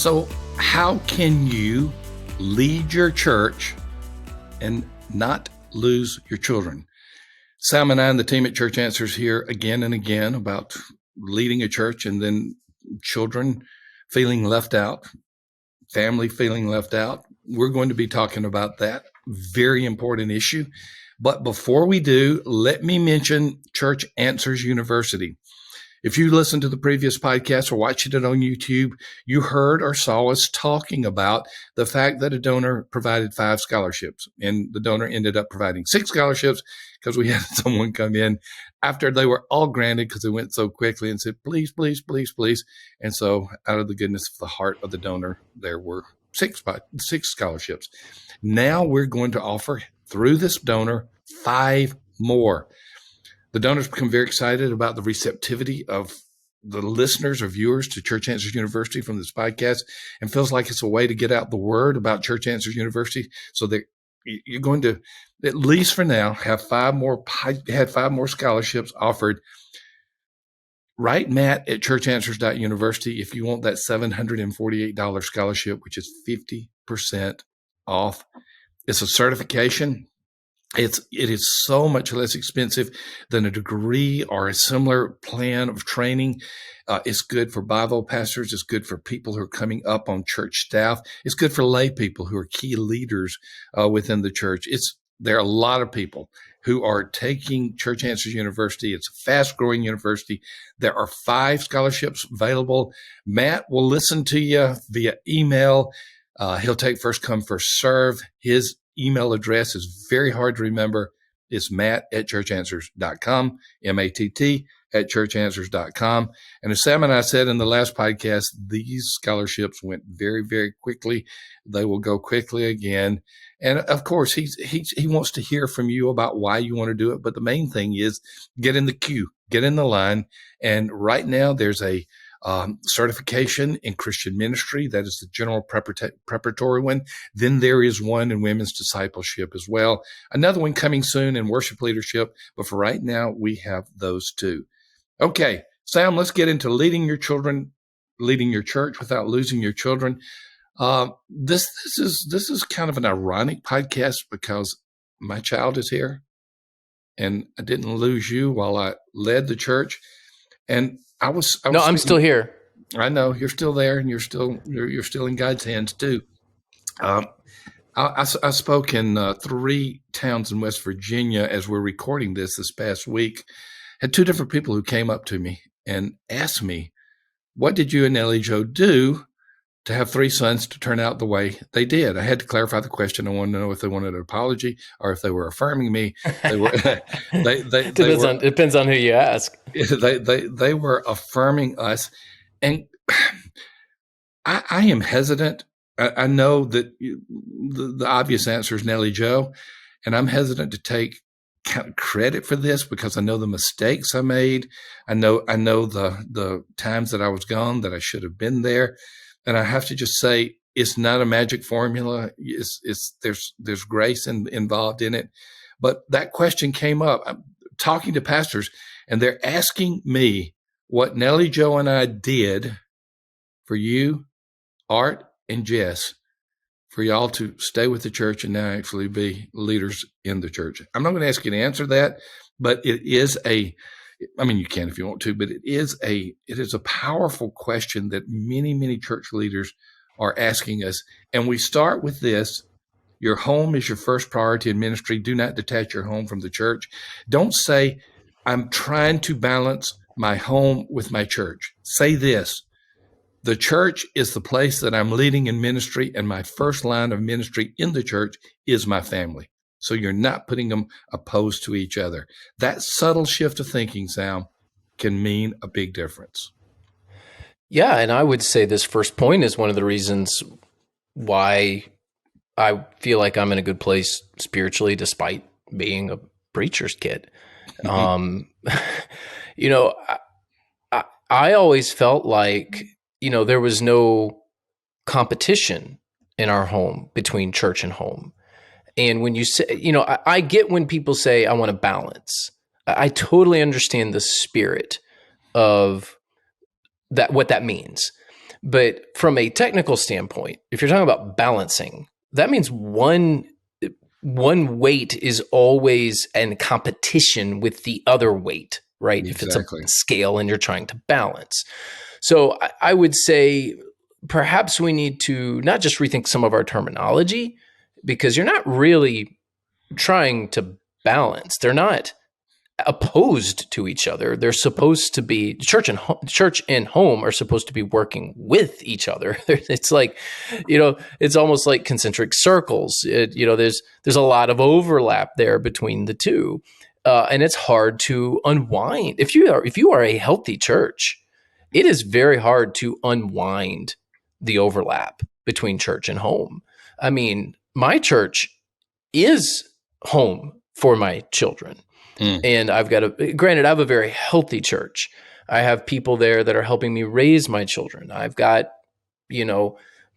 So how can you lead your church and not lose your children? Sam and I and the team at Church Answers hear again and again about leading a church and then children feeling left out, family feeling left out. We're going to be talking about that very important issue. But before we do, let me mention Church Answers University. If you listened to the previous podcast or watched it on YouTube, you heard or saw us talking about the fact that a donor provided 5 scholarships, and the donor ended up providing 6 scholarships because we had someone come in after they were all granted because it went so quickly and said, please, please, please, please. And so out of the goodness of the heart of the donor, there were 6 scholarships. Now we're going to offer through this donor 5 more. The donors become very excited about the receptivity of the listeners or viewers to Church Answers University from this podcast, and feels like it's a way to get out the word about Church Answers University, so that you're going to, at least for now, have 5 more scholarships offered. Write Matt at churchanswers.university if you want that $748 scholarship, which is 50% off. It's a certification. It is so much less expensive than a degree or a similar plan of training. It's good for Bible pastors. It's good for people who are coming up on church staff. It's good for lay people who are key leaders within the church. There are a lot of people who are taking Church Answers University. It's a fast-growing university. There are 5 scholarships available. Matt will listen to you via email. He'll take first come, first serve. His email address is very hard to remember. It's matt@churchanswers.com, MATT at churchanswers.com. And as Sam and I said in the last podcast, these scholarships went very, very quickly. They will go quickly again. And of course, he wants to hear from you about why you want to do it. But the main thing is get in the queue, get in the line. And right now there's a certification in Christian ministry. That is the general preparatory one. Then there is one in women's discipleship as well. Another one coming soon in worship leadership. But for right now, we have those 2. Okay, Sam, let's get into leading your children, leading your church without losing your children. This is kind of an ironic podcast because my child is here and I didn't lose you while I led the church. And I was No, I'm still here. I know you're still there, and you're still in God's hands too. I spoke in 3 towns in West Virginia as we're recording this past week. Had 2 different people who came up to me and asked me, "What did you and Nellie Jo do to have 3 sons to turn out the way they did?" I had to clarify the question. I wanted to know if they wanted an apology or if they were affirming me. They were. Depends on who you ask. They were affirming us, and I am hesitant. I know that the obvious answer is Nellie Jo, and I'm hesitant to take kind of credit for this because I know the mistakes I made. I know the times that I was gone that I should have been there. And I have to just say, it's not a magic formula. There's grace involved in it. But that question came up. I'm talking to pastors, and they're asking me what Nellie Jo and I did for you, Art and Jess, for y'all to stay with the church and now actually be leaders in the church. I'm not going to ask you to answer that, but it is you can if you want to, but it is a powerful question that many, many church leaders are asking us. And we start with this: your home is your first priority in ministry. Do not detach your home from the church. Don't say, I'm trying to balance my home with my church. Say this: the church is the place that I'm leading in ministry, and my first line of ministry in the church is my family. So you're not putting them opposed to each other. That subtle shift of thinking, Sam, can mean a big difference. Yeah, and I would say this first point is one of the reasons why I feel like I'm in a good place spiritually, despite being a preacher's kid. I always felt like, there was no competition in our home between church and home. And when you say, I get when people say, I want to balance. I totally understand the spirit of that, what that means. But from a technical standpoint, if you're talking about balancing, that means one weight is always in competition with the other weight, right? If it's a Exactly. scale and you're trying to balance. So I would say perhaps we need to not just rethink some of our terminology, because you're not really trying to balance. They're not opposed to each other. They're supposed to be church and home are supposed to be working with each other. It's like, it's almost like concentric circles. There's a lot of overlap there between the two, and it's hard to unwind. If you are a healthy church, it is very hard to unwind the overlap between church and home. I mean, my church is home for my children. Mm. And granted, I have a very healthy church. I have people there that are helping me raise my children. I've got,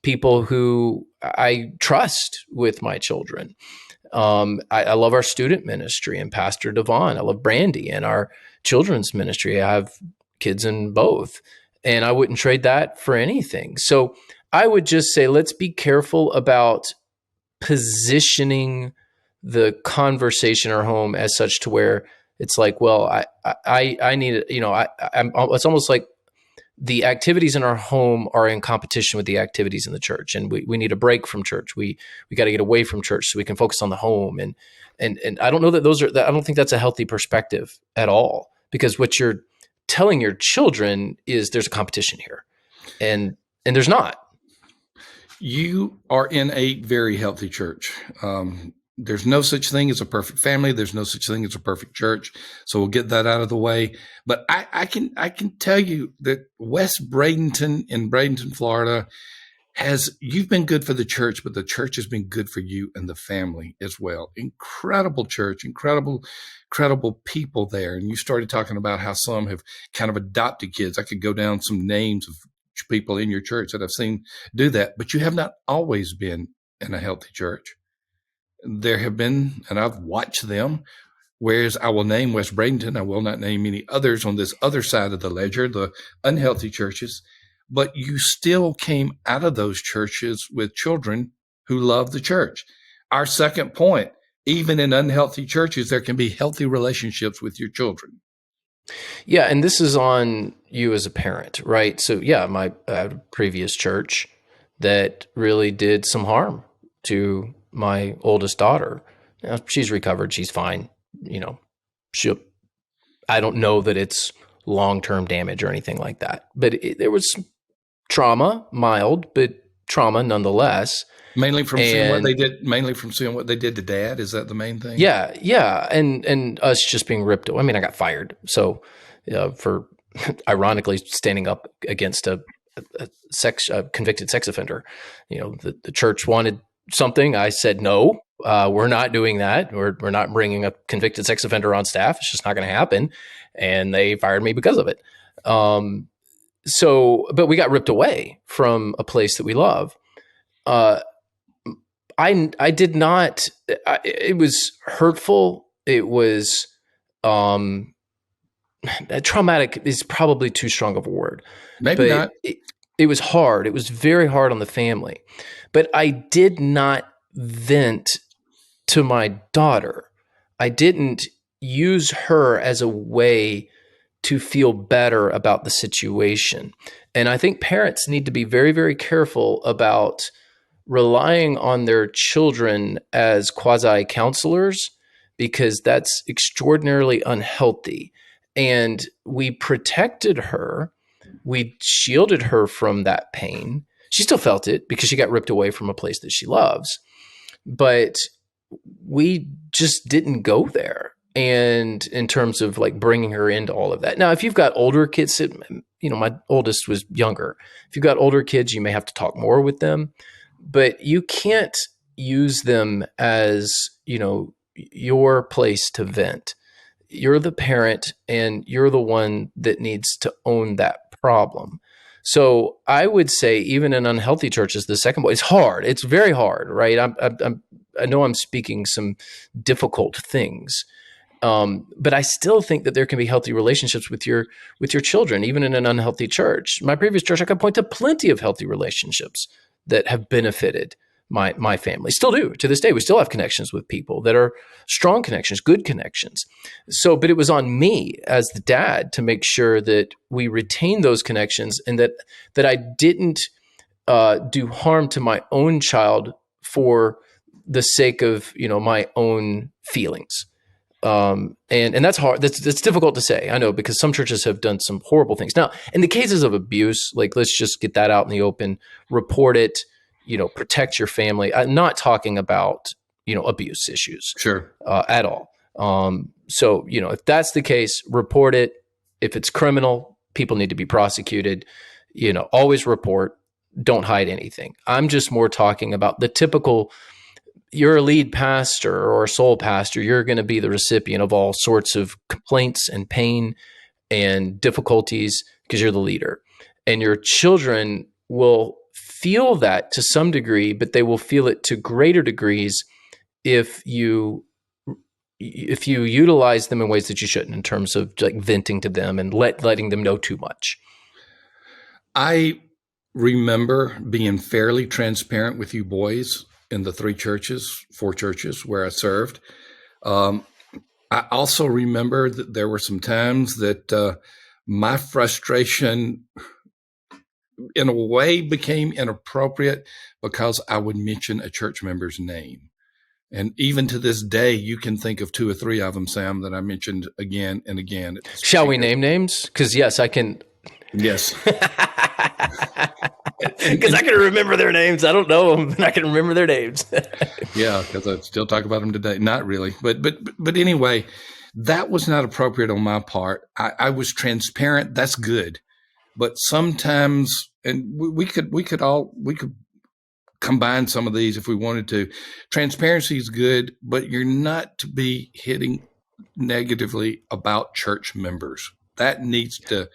people who I trust with my children. I love our student ministry and Pastor Devon. I love Brandy and our children's ministry. I have kids in both, and I wouldn't trade that for anything. So I would just say, let's be careful about positioning the conversation or home as such to where it's like, well, I need, it's almost like the activities in our home are in competition with the activities in the church, and we need a break from church. We got to get away from church so we can focus on the home. And I don't know that I don't think that's a healthy perspective at all, because what you're telling your children is there's a competition here, and there's not. You are in a very healthy church. There's no such thing as a perfect family. There's no such thing as a perfect church. So we'll get that out of the way. But I can tell you that West Bradenton in Bradenton, Florida, you've been good for the church, but the church has been good for you and the family as well. Incredible church, incredible people there. And you started talking about how some have kind of adopted kids. I could go down some names of people in your church that I've seen do that, but you have not always been in a healthy church. There have been, and I've watched them, whereas I will name West Bradenton, I will not name any others on this other side of the ledger, the unhealthy churches, but you still came out of those churches with children who love the church. Our second point, even in unhealthy churches, there can be healthy relationships with your children. Yeah, and this is on you as a parent, right? So yeah, my previous church that really did some harm to my oldest daughter. Now, she's recovered, she's fine. I don't know that it's long-term damage or anything like that, but there was trauma, mild, but trauma nonetheless. Mainly from seeing what they did to dad. Is that the main thing? Yeah, and us just being ripped. I mean, I got fired, so for ironically standing up against a convicted sex offender. The church wanted something. I said no. We're not doing that. We're not bringing a convicted sex offender on staff. It's just not going to happen. And they fired me because of it. But we got ripped away from a place that we love. I did not. It was hurtful. It was traumatic is probably too strong of a word. Maybe but not. It was hard. It was very hard on the family. But I did not vent to my daughter. I didn't use her as a way to feel better about the situation. And I think parents need to be very, very careful about relying on their children as quasi counselors, because that's extraordinarily unhealthy. And we protected her. We shielded her from that pain. She still felt it because she got ripped away from a place that she loves. But we just didn't go there. And in terms of like bringing her into all of that. Now, if you've got older kids, my oldest was younger. If you've got older kids, you may have to talk more with them, but you can't use them as, your place to vent. You're the parent and you're the one that needs to own that problem. So I would say even in unhealthy churches, the second point, it's hard. It's very hard, right? I know I'm speaking some difficult things. But I still think that there can be healthy relationships with your children, even in an unhealthy church. My previous church, I could point to plenty of healthy relationships that have benefited my family. Still do to this day. We still have connections with people that are strong connections, good connections. So, but it was on me as the dad to make sure that we retain those connections, and that I didn't do harm to my own child for the sake of my own feelings. And that's hard. That's difficult to say. I know, because some churches have done some horrible things. Now, in the cases of abuse, like, let's just get that out in the open, report it, protect your family. I'm not talking about, abuse issues Sure. at all. So, if that's the case, report it. If it's criminal, people need to be prosecuted. Always report. Don't hide anything. I'm just more talking about the typical, you're a lead pastor or a sole pastor, you're going to be the recipient of all sorts of complaints and pain and difficulties because you're the leader. And your children will feel that to some degree, but they will feel it to greater degrees if you utilize them in ways that you shouldn't, in terms of like venting to them and letting them know too much. I remember being fairly transparent with you boys in the 4 churches where I served. I also remember that there were some times that my frustration in a way became inappropriate because I would mention a church member's name. And even to this day, you can think of 2 or 3 of them, Sam, that I mentioned again and again. Shall we name names? Because yes, I can. Yes. Because I can remember their names. I don't know them, but I can remember their names. Yeah, because I still talk about them today. Not really, but anyway, that was not appropriate on my part. I was transparent. That's good, but sometimes, and we could combine some of these if we wanted to. Transparency is good, but you're not to be hitting negatively about church members. That needs to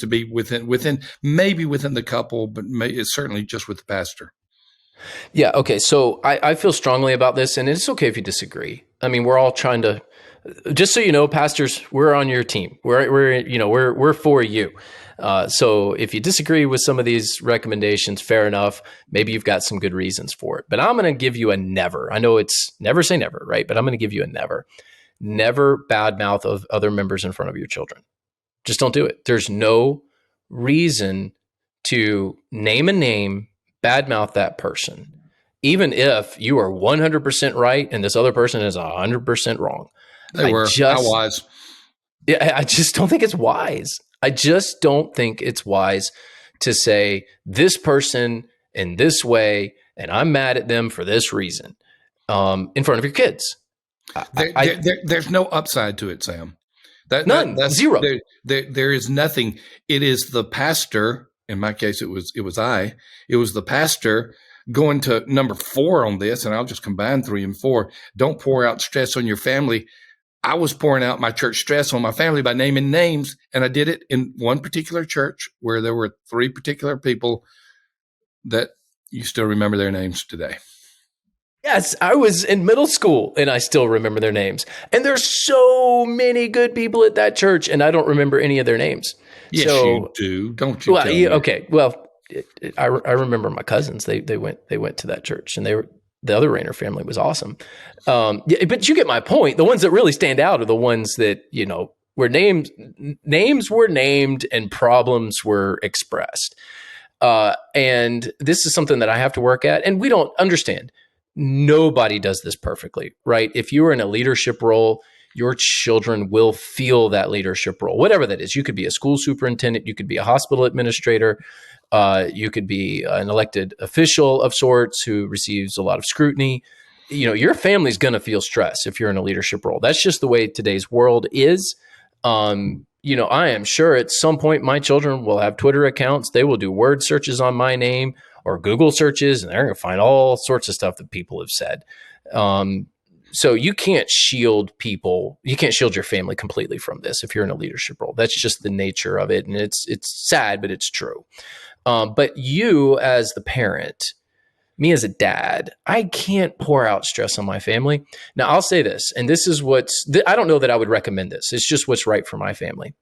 be within maybe within the couple, but it's certainly just with the pastor. Yeah. Okay. So I feel strongly about this, and it's okay if you disagree. I mean, we're all trying to. Just so you know, pastors, we're on your team. We're for you. So if you disagree with some of these recommendations, fair enough. Maybe you've got some good reasons for it. But I'm going to give you a never. I know it's never say never, right? But I'm going to give you a never. Never badmouth of other members in front of your children. Just don't do it. There's no reason to name a name, badmouth that person, even if you are 100% right and this other person is 100% wrong. I was. Yeah, I just don't think it's wise. I just don't think it's wise to say this person in this way, and I'm mad at them for this reason, in front of your kids. There's no upside to it, Sam. None. Zero. There is nothing. It is the pastor. In my case, it was the pastor going to number 4 on this, and I'll just combine 3 and 4. Don't pour out stress on your family. I was pouring out my church stress on my family by naming names, and I did it in one particular church where there were 3 particular people that you still remember their names today. Yes, I was in middle school and I still remember their names. And there's so many good people at that church, and I don't remember any of their names. Yes, you do. Don't you? Well, yeah, okay. Well, I remember my cousins. They went to that church, and the other Rayner family was awesome. Yeah, but you get my point. The ones that really stand out are the ones that where names were named and problems were expressed. And this is something that I have to work at, and we don't understand. Nobody does this perfectly, right? If you are in a leadership role, your children will feel that leadership role, whatever that is. You could be a school superintendent, you could be a hospital administrator, you could be an elected official of sorts who receives a lot of scrutiny. Your family's going to feel stress if you're in a leadership role. That's just the way today's world is. I am sure at some point my children will have Twitter accounts. They will do word searches on my name or Google searches, and they're going to find all sorts of stuff that people have said. So you can't shield people. You can't shield your family completely from this if you're in a leadership role. That's just the nature of it. And it's sad, but it's true. But you as the parent, me as a dad, I can't pour out stress on my family. Now, I'll say this, and this is I don't know that I would recommend this. It's just what's right for my family.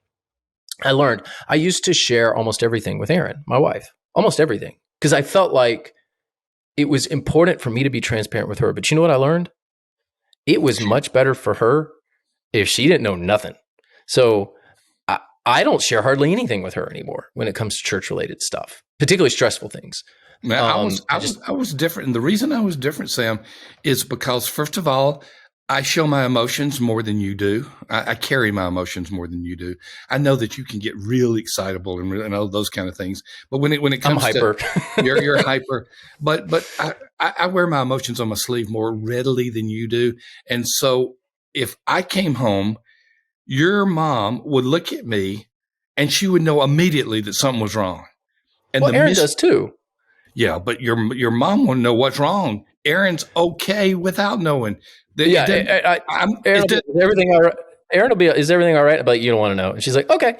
I learned I used to share almost everything with Erin, my wife, almost everything, because I felt like it was important for me to be transparent with her. But you know what I learned? It was much better for her if she didn't know nothing. So I don't share hardly anything with her anymore when it comes to church related stuff, particularly stressful things. Now, I was different. And the reason I was different, Sam, is because, first of all, I show my emotions more than you do. I carry my emotions more than you do. I know that you can get really excitable and all those kind of things. But when it comes I'm hyper. to you're hyper. But I wear my emotions on my sleeve more readily than you do. And so if I came home, your mom would look at me and she would know immediately that something was wrong. And well, Erin does too. Yeah, but your mom won't know what's wrong. Erin's okay without knowing. Yeah, Erin, is everything all right? Erin will be, is everything all right? But you don't want to know. And she's like, okay.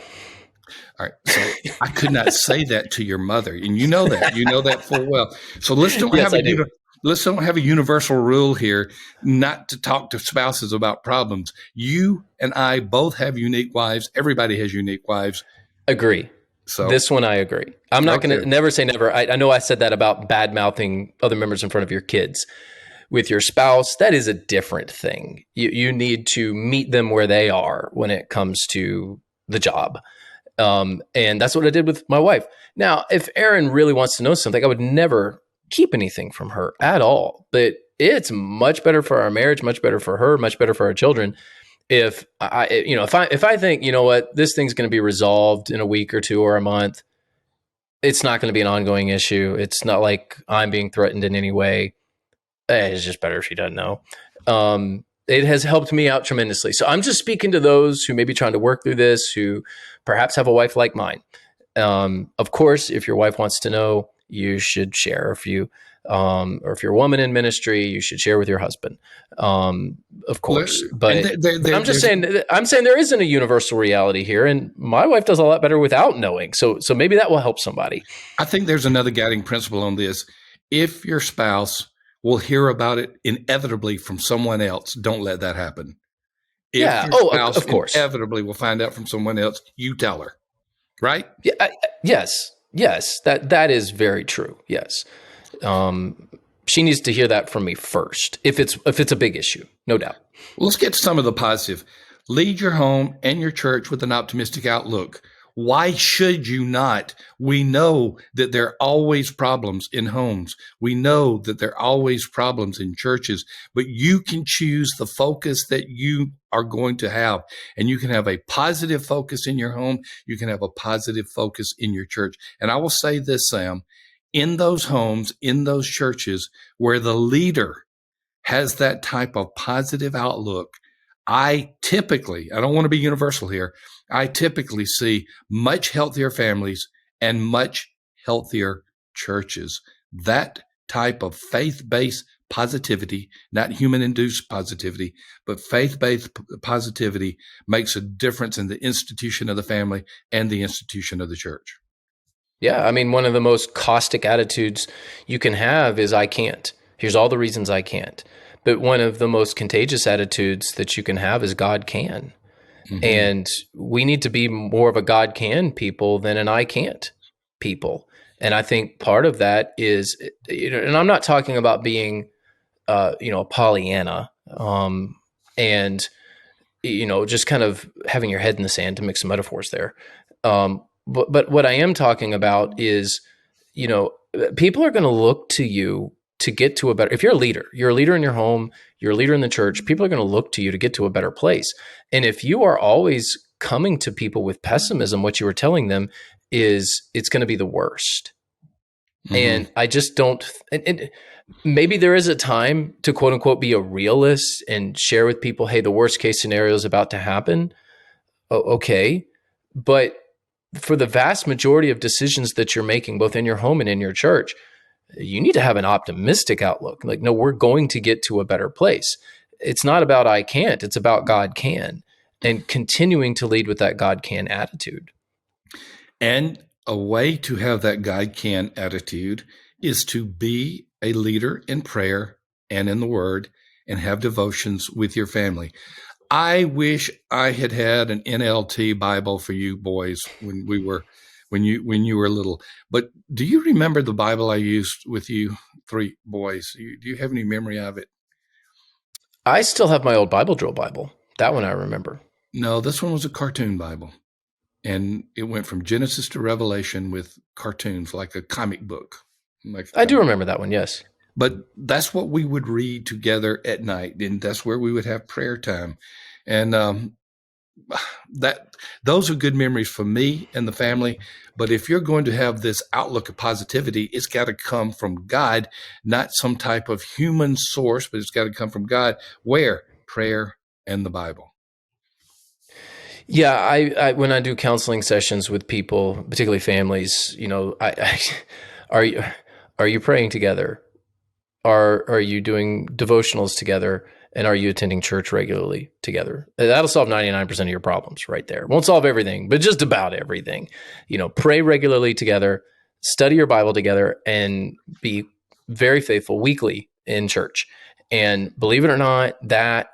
All right. So I could not say that to your mother, and you know that full well. So let's don't have a universal rule here not to talk to spouses about problems. You and I both have unique wives. Everybody has unique wives. Agree. So this one, I agree. I'm not going to never say never. I know I said that about bad mouthing other members in front of your kids. With your spouse, that is a different thing. You need to meet them where they are when it comes to the job. And that's what I did with my wife. Now, if Erin really wants to know something, I would never keep anything from her at all. But it's much better for our marriage, much better for her, much better for our children. If I think, you know what, this thing's going to be resolved in a week or two or a month, it's not going to be an ongoing issue. It's not like I'm being threatened in any way. It's just better if she doesn't know. It has helped me out tremendously. So I'm just speaking to those who may be trying to work through this, who perhaps have a wife like mine. Of course, if your wife wants to know, you should share. If you're a woman in ministry, you should share with your husband. Of course, but I'm just saying. I'm saying there isn't a universal reality here, and my wife does a lot better without knowing. So maybe that will help somebody. I think there's another guiding principle on this. If your spouse will hear about it inevitably from someone else, don't let that happen. If your spouse of course inevitably will find out from someone else, you tell her, right? Yeah. Yes. That is very true. Yes. She needs to hear that from me first. If it's a big issue, no doubt. Well, let's get to some of the positive. Lead your home and your church with an optimistic outlook. Why should you not? We know that there are always problems in homes. We know that there are always problems in churches, but you can choose the focus that you are going to have. And you can have a positive focus in your home. You can have a positive focus in your church. And I will say this, Sam, in those homes, in those churches where the leader has that type of positive outlook, I don't want to be universal here, I typically see much healthier families and much healthier churches. That type of faith-based positivity, not human-induced positivity, but faith-based positivity makes a difference in the institution of the family and the institution of the church. Yeah, I mean, one of the most caustic attitudes you can have is I can't. Here's all the reasons I can't. But one of the most contagious attitudes that you can have is God can. Mm-hmm. And we need to be more of a God can people than an I can't people. And I think part of that is, and I'm not talking about being, a Pollyanna, and, just kind of having your head in the sand, to mix some metaphors there. But what I am talking about is, people are going to look to you to get to a better, if you're a leader in your home, you're a leader in the church, people are going to look to you to get to a better place. And if you are always coming to people with pessimism, what you were telling them is it's going to be the worst. Mm-hmm. And I just don't, and maybe there is a time to quote unquote be a realist and share with people, hey, the worst case scenario is about to happen. Okay. But for the vast majority of decisions that you're making, both in your home and in your church, you need to have an optimistic outlook. Like, no, we're going to get to a better place. It's not about I can't, it's about God can, and continuing to lead with that God can attitude. And a way to have that God can attitude is to be a leader in prayer and in the Word, and have devotions with your family. I wish I had had an NLT Bible for you boys when you were little. But do you remember the Bible I used with you three boys? Do you have any memory of it? I still have my old Bible drill Bible. That one I remember. No, this one was a cartoon Bible. And it went from Genesis to Revelation with cartoons, like a comic book. I do remember that one, yes. But that's what we would read together at night, and that's where we would have prayer time. And those are good memories for me and the family. But if you're going to have this outlook of positivity, it's got to come from God, not some type of human source, but it's got to come from God. Where? Prayer and the Bible. Yeah, I when I do counseling sessions with people, particularly families, are you praying together? Are you doing devotionals together? And are you attending church regularly together? That'll solve 99% of your problems right there. Won't solve everything, but just about everything. Pray regularly together, study your Bible together, and be very faithful weekly in church. And believe it or not, that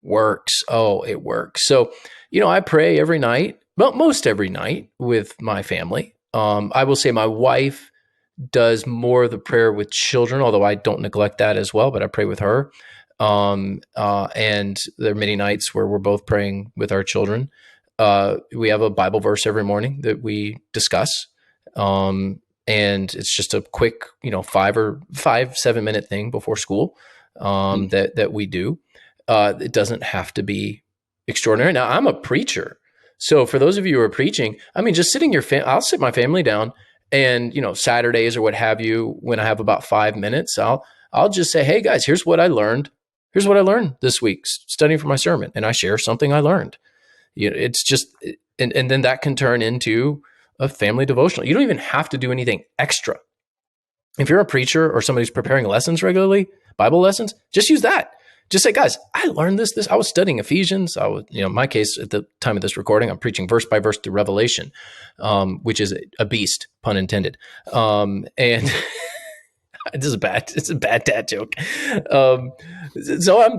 works. Oh, it works. So, I pray every night, well, most every night with my family. I will say my wife does more of the prayer with children, although I don't neglect that as well, but I pray with her. And there are many nights where we're both praying with our children. We have a Bible verse every morning that we discuss. And it's just a quick, 7 minute thing before school, that we do. It doesn't have to be extraordinary. Now, I'm a preacher. So for those of you who are preaching, just sitting I'll sit my family down, and, Saturdays or what have you, when I have about 5 minutes, I'll just say, hey guys, here's what I learned. Here's what I learned this week studying for my sermon. And I share something I learned. It's just, and then that can turn into a family devotional. You don't even have to do anything extra. If you're a preacher or somebody who's preparing lessons regularly, Bible lessons, just use that. Just say, guys, I learned this. I was studying Ephesians. I was, in my case, at the time of this recording, I'm preaching verse by verse through Revelation, which is a beast, pun intended. And it's a bad dad joke. So I'm,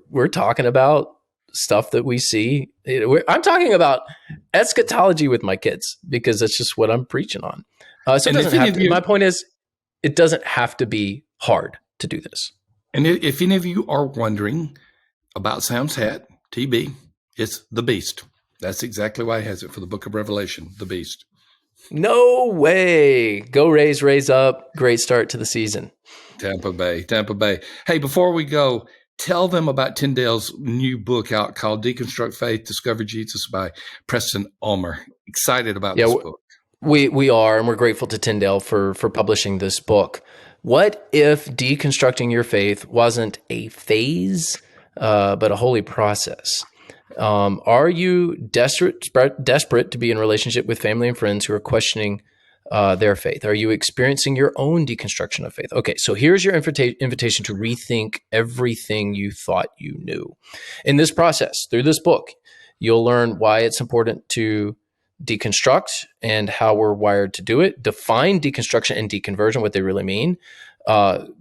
we're talking about stuff that we see. I'm talking about eschatology with my kids because that's just what I'm preaching on. So it doesn't have to. My point is, it doesn't have to be hard to do this. And if any of you are wondering about Sam's hat, TB, it's the Beast. That's exactly why he has it for the book of Revelation, the Beast. No way. Go Rays, raise up. Great start to the season. Tampa Bay. Hey, before we go, tell them about Tyndale's new book out called Deconstruct Faith, Discover Jesus by Preston Ulmer. Excited about this book. We are, and we're grateful to Tyndale for publishing this book. What if deconstructing your faith wasn't a phase, but a holy process? Are you desperate to be in relationship with family and friends who are questioning their faith? Are you experiencing your own deconstruction of faith? Okay, so here's your invitation to rethink everything you thought you knew. In this process, through this book, you'll learn why it's important to deconstruct and how we're wired to do it, define deconstruction and deconversion, what they really mean,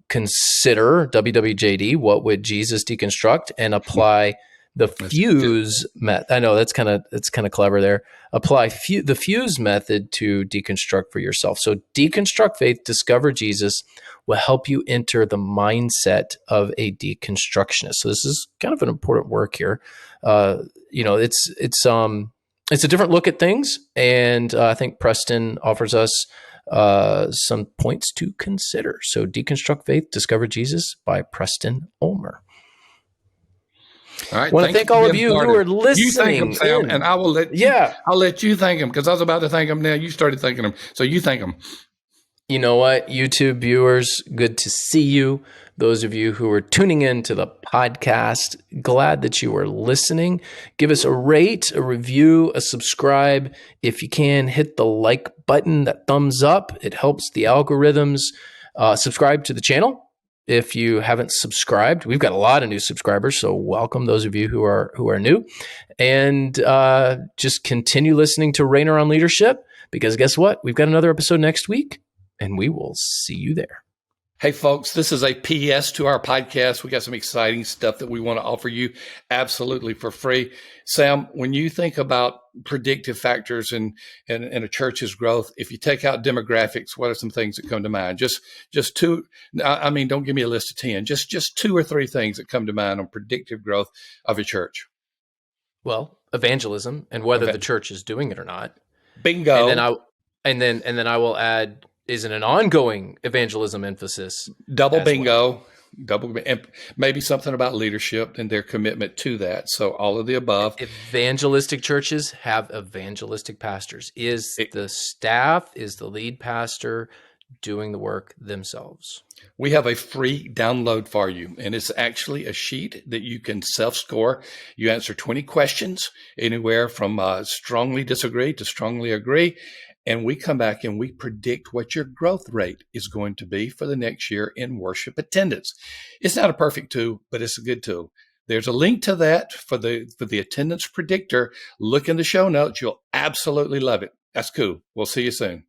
consider WWJD, what would Jesus deconstruct, and apply the fuse method. I know that's kind of clever there. Apply the fuse method to deconstruct for yourself. So deconstruct faith, discover Jesus will help you enter the mindset of a deconstructionist. So this is kind of an important work here. It's a different look at things, and I think Preston offers us some points to consider. So Deconstruct Faith, Discover Jesus by Preston Ulmer. All right. I want to thank all of you who are listening. You thank them, Sam, and I will let I'll let you thank them because I was about to thank them now. You started thanking them. So you thank them. You know what, YouTube viewers, good to see you. Those of you who are tuning in to the podcast, glad that you are listening. Give us a rate, a review, a subscribe. If you can, hit the like button, that thumbs up. It helps the algorithms. Subscribe to the channel if you haven't subscribed. We've got a lot of new subscribers, so welcome those of you who are new. And just continue listening to Rainer on Leadership, because guess what? We've got another episode next week, and we will see you there. Hey, folks, this is a PS to our podcast. We got some exciting stuff that we want to offer you absolutely for free. Sam, when you think about predictive factors in a church's growth, if you take out demographics, what are some things that come to mind? Just two. I mean, don't give me a list of 10. Just two or three things that come to mind on predictive growth of a church. Well, evangelism and whether the church is doing it or not. Bingo. And then I will add, is it an ongoing evangelism emphasis? Double bingo. Well? And maybe something about leadership and their commitment to that. So all of the above. Evangelistic churches have evangelistic pastors. Is the staff, is the lead pastor doing the work themselves? We have a free download for you, and it's actually a sheet that you can self-score. You answer 20 questions, anywhere from strongly disagree to strongly agree, and we come back and we predict what your growth rate is going to be for the next year in worship attendance. It's not a perfect tool, but it's a good tool. There's a link to that for the attendance predictor. Look in the show notes. You'll absolutely love it. That's cool. We'll see you soon.